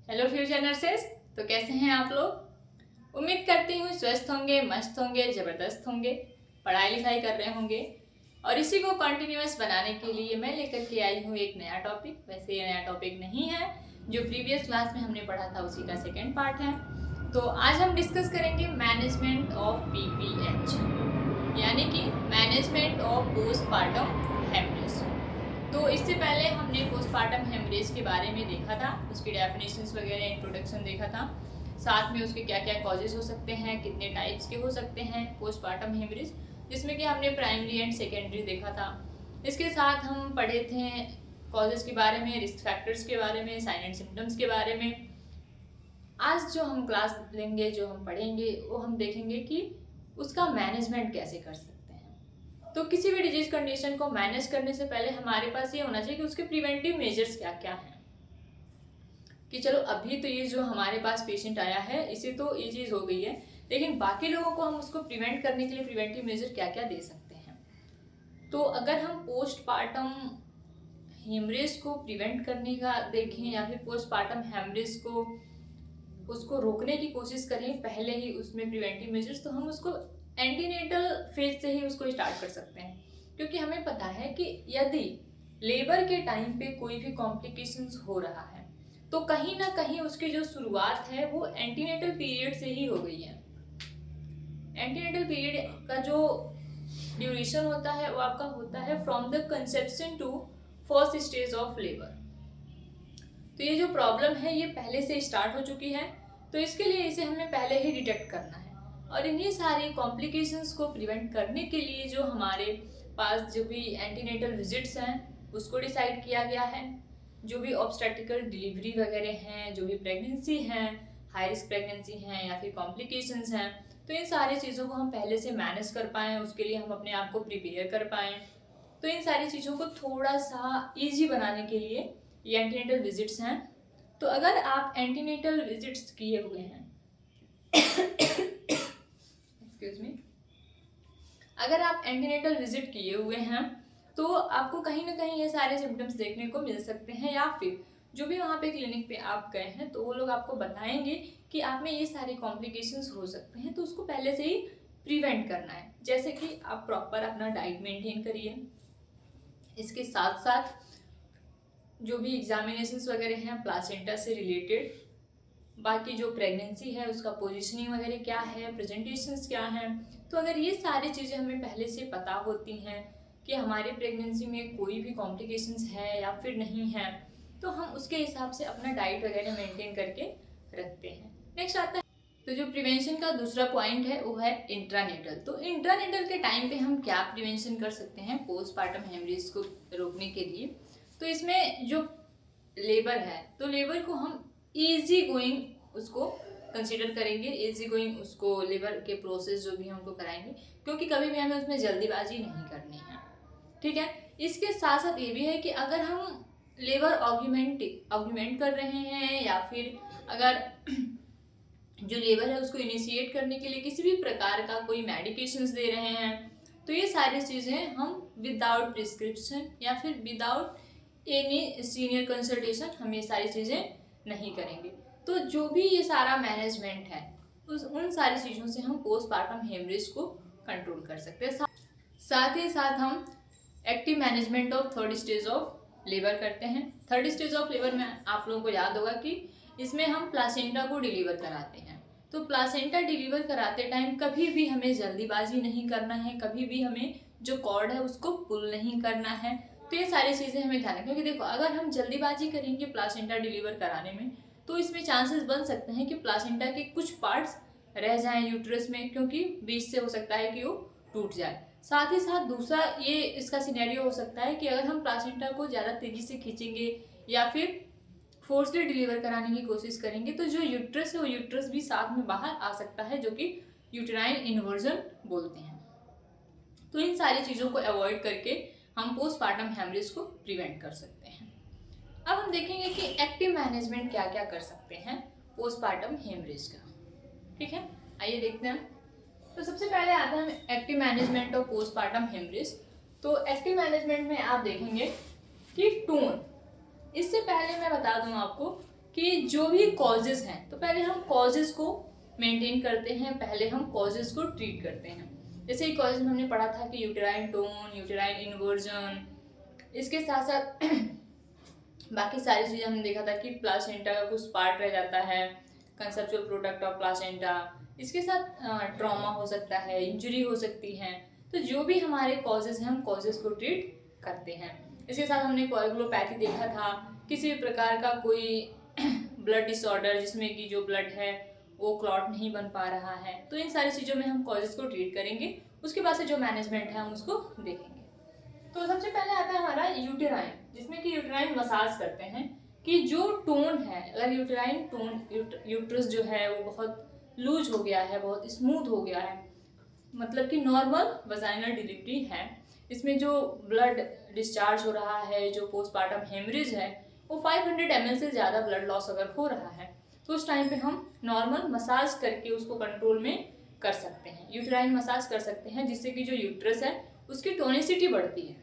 Hello future nurses. तो कैसे हैं आप लोग? उम्मीद करती हूँ स्वस्थ होंगे, मस्त होंगे, ज़बरदस्त होंगे, पढ़ाई लिखाई कर रहे होंगे। और इसी को कंटिन्यूअस बनाने के लिए मैं लेकर के आई हूँ एक नया टॉपिक। वैसे ये नया टॉपिक नहीं है, जो प्रीवियस क्लास में हमने पढ़ा था उसी का सेकेंड पार्ट है। तो आज हम डिस्कस करेंगे मैनेजमेंट ऑफ PPH, यानी कि मैनेजमेंट ऑफ पोस्टपार्टम हेमरेज। तो इससे पहले हमने पोस्टपार्टम हेमरेज के बारे में देखा था, उसकी डेफिनेशंस वगैरह इंट्रोडक्शन देखा था, साथ में उसके क्या क्या कॉजेज हो सकते हैं, कितने टाइप्स के हो सकते हैं पोस्टपार्टम हेमरेज, जिसमें कि हमने प्राइमरी एंड सेकेंडरी देखा था। इसके साथ हम पढ़े थे कॉजेज के बारे में, रिस्क फैक्टर्स के बारे में, साइन एंड सिम्टम्स के बारे में। आज जो हम क्लास लेंगे, जो हम पढ़ेंगे, वो हम देखेंगे कि उसका मैनेजमेंट कैसे कर सकते हैं। तो किसी भी डिजीज कंडीशन को मैनेज करने से पहले हमारे पास ये होना चाहिए कि उसके प्रिवेंटिव मेजर्स क्या क्या हैं। कि चलो अभी तो ये जो हमारे पास पेशेंट आया है इसे तो ये चीज़ हो गई है, लेकिन बाकी लोगों को हम उसको प्रिवेंट करने के लिए प्रिवेंटिव मेजर क्या क्या दे सकते हैं। तो अगर हम पोस्टपार्टम हेमरेज को प्रिवेंट करने का देखें या फिर पोस्टपार्टम हेमरेज को उसको रोकने की कोशिश करें पहले ही उसमें प्रिवेंटिव मेजर्स, तो हम उसको एंटीनेटल फेज से ही उसको स्टार्ट कर सकते हैं। क्योंकि हमें पता है कि यदि लेबर के टाइम पे कोई भी कॉम्प्लिकेशंस हो रहा है तो कहीं ना कहीं उसकी जो शुरुआत है वो एंटीनेटल पीरियड से ही हो गई है। एंटीनेटल पीरियड का जो ड्यूरेशन होता है वो आपका होता है from the conception to first stage of labour. तो ये जो प्रॉब्लम है ये पहले से स्टार्ट हो चुकी है, तो इसके लिए इसे हमें पहले ही डिटेक्ट करना है। और इन्हीं सारी कॉम्प्लिकेशंस को प्रिवेंट करने के लिए जो हमारे पास जो भी एंटीनेटल विजिट्स हैं उसको डिसाइड किया गया है। जो भी ऑब्स्टेट्रिकल डिलीवरी वगैरह हैं, जो भी प्रेगनेंसी हैं, हाई रिस्क प्रेगनेंसी हैं या फिर कॉम्प्लिकेशंस हैं, तो इन सारी चीज़ों को हम पहले से मैनेज कर पाएँ, उसके लिए हम अपने आप को प्रिपेयर कर पाएँ। तो इन सारी चीज़ों को थोड़ा सा ईजी बनाने के लिए ये एंटीनेटल विजिट्स हैं। तो अगर आप एंटीनेटल विजिट्स किए हुए हैं एक्सक्यूज मी, अगर आप एंटीनेटल विजिट किए हुए हैं तो आपको कहीं ना कहीं ये सारे सिम्टम्स देखने को मिल सकते हैं, या फिर जो भी वहाँ पे क्लिनिक पे आप गए हैं तो वो लोग आपको बताएंगे कि आप में ये सारे कॉम्प्लिकेशंस हो सकते हैं, तो उसको पहले से ही प्रिवेंट करना है। जैसे कि आप प्रॉपर अपना डाइट मेंटेन करिए, इसके साथ साथ जो भी एग्जामिनेशंस वगैरह हैं प्लासेंटा से रिलेटेड, बाकी जो प्रेगनेंसी है उसका पोजीशनिंग वगैरह क्या है, प्रेजेंटेशंस क्या हैं, तो अगर ये सारी चीज़ें हमें पहले से पता होती हैं कि हमारी प्रेगनेंसी में कोई भी कॉम्प्लिकेशंस है या फिर नहीं है, तो हम उसके हिसाब से अपना डाइट वगैरह मेंटेन करके रखते हैं। नेक्स्ट आता है, तो जो प्रिवेंशन का दूसरा पॉइंट है वो है इंट्रानेटल। तो इंट्रानेटल के टाइम पे हम क्या प्रिवेंशन कर सकते हैं पोस्टपार्टम हेमरेज को रोकने के लिए। तो इसमें जो लेबर है तो लेबर को हम इजी गोइंग उसको कंसीडर करेंगे, इजी गोइंग उसको लेबर के प्रोसेस जो भी हैं उनको कराएंगे, क्योंकि कभी भी हमें उसमें जल्दीबाजी नहीं करनी है। ठीक है, इसके साथ साथ ये भी है कि अगर हम लेबर ऑग्यूमेंट कर रहे हैं या फिर अगर जो लेबर है उसको इनिशिएट करने के लिए किसी भी प्रकार का कोई मेडिकेशंस दे रहे हैं, तो ये सारी चीज़ें हम विदाउट प्रिस्क्रिप्शन या फिर विदाउट एनी सीनियर कंसल्टेशन हम ये सारी चीज़ें नहीं करेंगे। तो जो भी ये सारा मैनेजमेंट है उन सारी चीज़ों से हम पोस्टपार्टम हेमरेज को कंट्रोल कर सकते हैं। साथ ही साथ हम active management of third stage of labour करते हैं। थर्ड स्टेज ऑफ लेबर में आप लोगों को याद होगा कि इसमें हम प्लासेंटा को डिलीवर कराते हैं। तो प्लासेंटा डिलीवर कराते टाइम कभी भी हमें जल्दीबाजी नहीं करना है, कभी भी हमें जो कॉर्ड है उसको पुल नहीं करना है। तो ये सारी चीज़ें हमें ध्यान रखना, क्योंकि देखो अगर हम जल्दीबाजी करेंगे प्लासेंटा डिलीवर कराने में तो इसमें चांसेस बन सकते हैं कि प्लासेंटा के कुछ पार्ट्स रह जाएं यूट्रस में, क्योंकि बीच से हो सकता है कि वो टूट जाए। साथ ही साथ दूसरा ये इसका सिनेरियो हो सकता है कि अगर हम प्लासेंटा को ज़्यादा तेज़ी से खींचेंगे या फिर फोर्सली डिलीवर कराने की कोशिश करेंगे तो जो यूट्रस है वो यूट्रस भी साथ में बाहर आ सकता है, जो कि यूटेराइन इन्वर्जन बोलते हैं। तो इन सारी चीज़ों को अवॉइड करके हम पोस्टपार्टम हेमरेज को प्रिवेंट कर सकते हैं। अब हम देखेंगे कि एक्टिव मैनेजमेंट क्या क्या कर सकते हैं पोस्टपार्टम हेमरेज का। ठीक है, आइए देखते हैं। तो सबसे पहले आता है active management of postpartum haemorrhage. तो एक्टिव मैनेजमेंट में आप देखेंगे कि टोन, इससे पहले मैं बता दूं आपको कि जो भी कॉजेज हैं, तो पहले हम कॉजेज को मेंटेन करते हैं, पहले हम कॉजेज को ट्रीट करते हैं। जैसे ही कॉजेज में हमने पढ़ा था कि यूटेराइन टोन, यूटेराइन इन्वर्जन, इसके साथ साथ बाकी सारी चीज़ें हमने देखा था कि प्लासेंटा का कुछ पार्ट रह जाता है, कंसेप्चुअल प्रोडक्ट ऑफ प्लासेंटा, इसके साथ ट्रॉमा हो सकता है, इंजरी हो सकती है। तो जो भी हमारे कॉजेज हैं हम कॉजेज को ट्रीट करते हैं। इसके साथ हमने कोएगुलोपैथी देखा था, किसी भी प्रकार का कोई ब्लड डिसऑर्डर जिसमें कि जो ब्लड है वो क्लॉट नहीं बन पा रहा है, तो इन सारी चीज़ों में हम कॉजेज को ट्रीट करेंगे। उसके बाद से जो मैनेजमेंट है हम उसको देखेंगे। तो सबसे पहले आता है हमारा यूटेराइन, जिसमें कि यूटेराइन मसाज करते हैं कि जो टोन है, अगर यूटेराइन टोन यूट्रस जो है वो बहुत लूज हो गया है, बहुत स्मूथ हो गया है, मतलब कि नॉर्मल वजाइनल डिलीवरी है, इसमें जो ब्लड डिस्चार्ज हो रहा है, जो पोस्टमार्टम हेमरेज है, वो 500 ml से ज़्यादा ब्लड लॉस अगर हो रहा है, तो उस टाइम पे हम नॉर्मल मसाज करके उसको कंट्रोल में कर सकते हैं। यूटेराइन मसाज कर सकते हैं जिससे कि जो यूट्रस है उसकी टोनिसिटी बढ़ती है,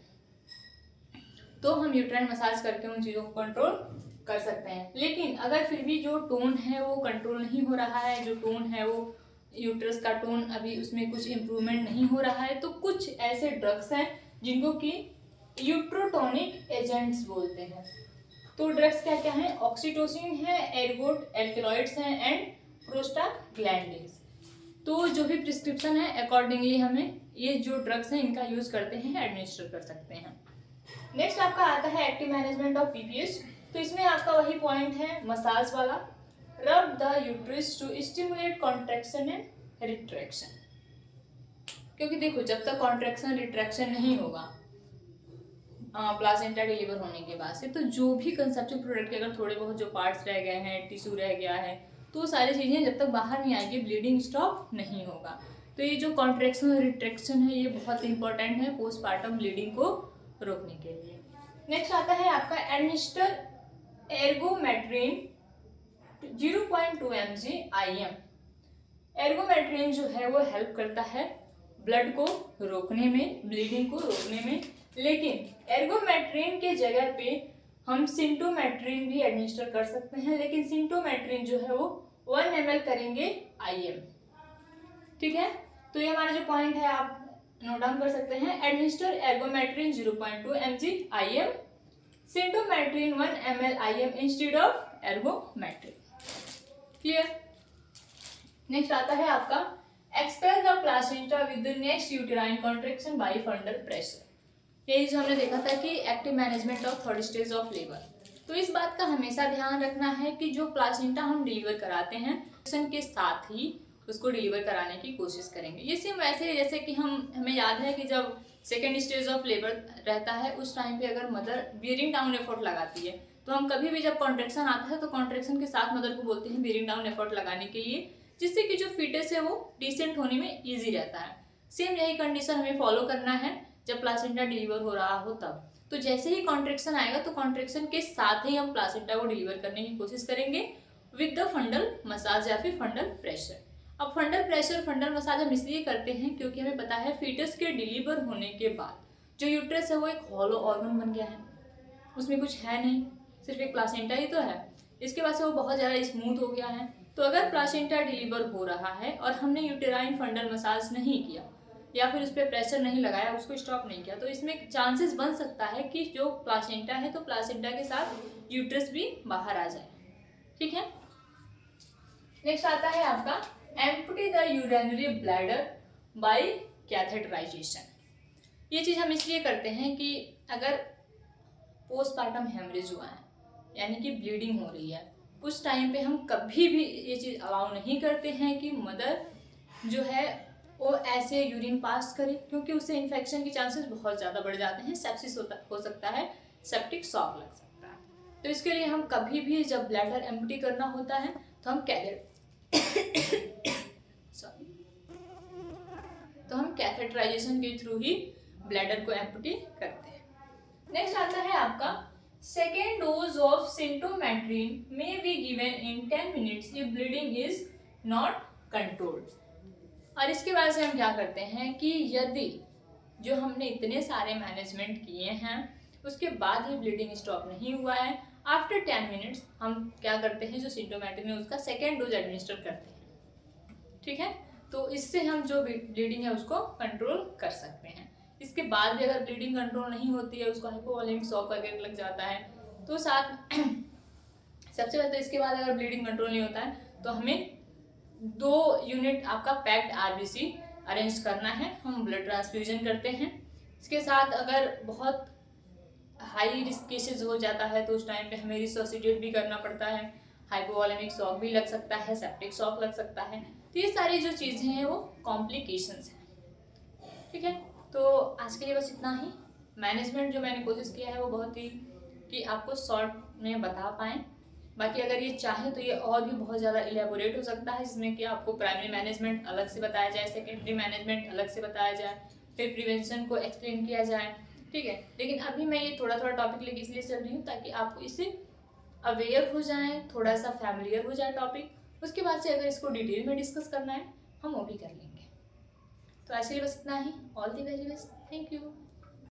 तो हम यूटेराइन मसाज करके उन चीज़ों को कंट्रोल कर सकते हैं। लेकिन अगर फिर भी जो टोन है वो कंट्रोल नहीं हो रहा है, जो टोन है वो यूट्रस का टोन अभी उसमें कुछ इम्प्रूवमेंट नहीं हो रहा है, तो कुछ ऐसे ड्रग्स हैं जिनको कि यूट्रोटोनिक एजेंट्स बोलते हैं। तो ड्रग्स क्या क्या हैं? ऑक्सीटोसिन है, एर्गोट एल्कलॉइड्स हैं एंड प्रोस्टाग्लैंडिन्स। तो जो भी प्रिस्क्रिप्शन है अकॉर्डिंगली हमें ये जो ड्रग्स हैं इनका यूज करते हैं, एडमिनिस्टर कर सकते हैं। नेक्स्ट आपका आता है एक्टिव मैनेजमेंट ऑफ पीपीएस। तो इसमें आपका वही पॉइंट है मसाज वाला, rub the uterus to stimulate contraction and retraction. क्योंकि देखो जब तक कॉन्ट्रैक्शन रिट्रैक्शन नहीं होगा प्लासेंटा डिलीवर होने के बाद से, तो जो भी कंसेप्चुअल प्रोडक्ट के अगर थोड़े बहुत जो पार्ट्स रह गए हैं, टिश्यू रह गया है, तो सारी चीज़ें जब तक बाहर नहीं आएगी ब्लीडिंग स्टॉप नहीं होगा। तो ये जो कॉन्ट्रैक्शन और रिट्रैक्शन है ये बहुत इंपॉर्टेंट है पोस्टमार्टम ब्लीडिंग को रोकने के लिए। नेक्स्ट आता है आपका एडमिनिस्टर एर्गोमेट्रिन 0.2 mg IM। एर्गोमेट्रिन जो है वो हेल्प करता है ब्लड को रोकने में, ब्लीडिंग को रोकने में, लेकिन एर्गोमेट्रिन के जगह पे हम सिंटोमेट्रिन भी एडमिनिस्टर कर सकते हैं, लेकिन सिंटोमेट्रिन जो है वो 1 ml करेंगे IM। ठीक है, तो ये हमारा जो पॉइंट है आप नोट डाउन कर सकते हैं। Administer ergometrine 0.2 mg IM, syntometrine 1 ml IM instead of ergometrine. Clear? Next आता है आपका expel the placenta with the next uterine contraction by fundal pressure. ये जो हमने देखा था कि active management of third stage of labour. तो इस बात का हमेशा ध्यान रखना है कि जो प्लासेंटा हम डिलीवर कराते हैं के साथ ही उसको डिलीवर कराने की कोशिश करेंगे। ये सेम वैसे जैसे कि हमें याद है कि जब सेकेंड स्टेज ऑफ लेबर रहता है उस टाइम पे अगर मदर बियरिंग डाउन एफर्ट लगाती है, तो हम कभी भी जब कॉन्ट्रैक्शन आता है तो कॉन्ट्रैक्शन के साथ मदर को बोलते हैं बियरिंग डाउन एफर्ट लगाने के लिए, जिससे कि जो फीटस है वो डिसेंट होने में ईजी रहता है। सेम यही कंडीशन हमें फॉलो करना है जब प्लासेंटा डिलीवर हो रहा हो तब। तो जैसे ही कॉन्ट्रैक्शन आएगा तो कॉन्ट्रैक्शन के साथ ही हम प्लासेंटा को डिलीवर करने की कोशिश करेंगे विद द फंडल मसाज या फिर फंडल प्रेशर। अब फंडल प्रेशर फंडल मसाज हम इसलिए करते हैं क्योंकि हमें पता है फीटस के डिलीवर होने के बाद जो यूट्रस है वो एक हॉलो ऑर्गन बन गया है, उसमें कुछ है नहीं, सिर्फ एक प्लासेंटा ही तो है। इसके बाद से वो बहुत ज़्यादा स्मूथ हो गया है। तो अगर प्लासेंटा डिलीवर हो रहा है और हमने यूटेराइन फंडल मसाज नहीं किया या फिर उस पर प्रेशर नहीं लगाया, उसको स्टॉप नहीं किया, तो इसमें चांसेस बन सकता है कि जो प्लासेंटा है तो प्लासेंटा के साथ यूट्रस भी बाहर आ जाए। ठीक है, नेक्स्ट आता है आपका empty the urinary bladder by catheterisation. ये चीज़ हम इसलिए करते हैं कि अगर पोस्टमार्टम हेमरेज हुआ है यानी कि ब्लीडिंग हो रही है, उस टाइम पे हम कभी भी ये चीज़ अलाउ नहीं करते हैं कि मदर जो है वो ऐसे यूरिन पास करे, क्योंकि उससे इन्फेक्शन के चांसेस बहुत ज़्यादा बढ़ जाते हैं, सेप्सिस हो सकता है, सेप्टिक शॉक लग सकता है। तो इसके लिए हम कभी भी जब ब्लैडर एम्प्टी करना होता है तो हम कैथेटराइजेशन के थ्रू ही ब्लैडर को एम्प्टी करते हैं। नेक्स्ट आता है आपका second dose of syntometrine may be given in 10 minutes if bleeding is not controlled. और इसके बाद से हम क्या करते हैं कि यदि जो हमने इतने सारे मैनेजमेंट किए हैं उसके बाद ही ब्लीडिंग स्टॉप नहीं हुआ है, आफ्टर 10 मिनट्स हम क्या करते हैं, जो सिम्टोमेटिक है उसका सेकेंड डोज एडमिनिस्टर करते हैं। ठीक है, तो इससे हम जो ब्लीडिंग है उसको कंट्रोल कर सकते हैं। इसके बाद भी अगर ब्लीडिंग कंट्रोल नहीं होती है, उसको हाइपोवॉलेमिक शॉक वगैरह लग जाता है, तो साथ सबसे पहले तो इसके बाद अगर ब्लीडिंग कंट्रोल नहीं होता है तो हमें 2 यूनिट आपका पैक्ड आरबीसी अरेंज करना है, हम ब्लड ट्रांसफ्यूजन करते हैं। इसके साथ अगर बहुत हाई रिस्क केसेस हो जाता है तो उस टाइम पे हमें रिसोसिटेट भी करना पड़ता है, हाइपोवॉलेमिक शॉक भी लग सकता है, सेप्टिक शॉक लग सकता है। तो ये सारी जो चीज़ें हैं वो कॉम्प्लिकेशंस हैं। ठीक है, तो आज के लिए बस इतना ही। मैनेजमेंट जो मैंने कोशिश किया है वो बहुत ही कि आपको शॉर्ट में बता पाएँ। बाकी अगर ये चाहे तो ये और भी बहुत ज़्यादा इलेबोरेट हो सकता है, जिसमें कि आपको प्राइमरी मैनेजमेंट अलग से बताया जाए, सेकेंडरी मैनेजमेंट अलग से बताया जाए, फिर प्रिवेंशन को एक्सप्लेन किया जाए। ठीक है, लेकिन अभी मैं ये थोड़ा थोड़ा टॉपिक लेके इसलिए चल रही हूँ ताकि आपको इससे अवेयर हो जाएं, थोड़ा सा फैमिलियर हो जाए टॉपिक। उसके बाद से अगर इसको डिटेल में डिस्कस करना है हम वो भी कर लेंगे। तो आज के लिए बस इतना ही। All the very best, thank you.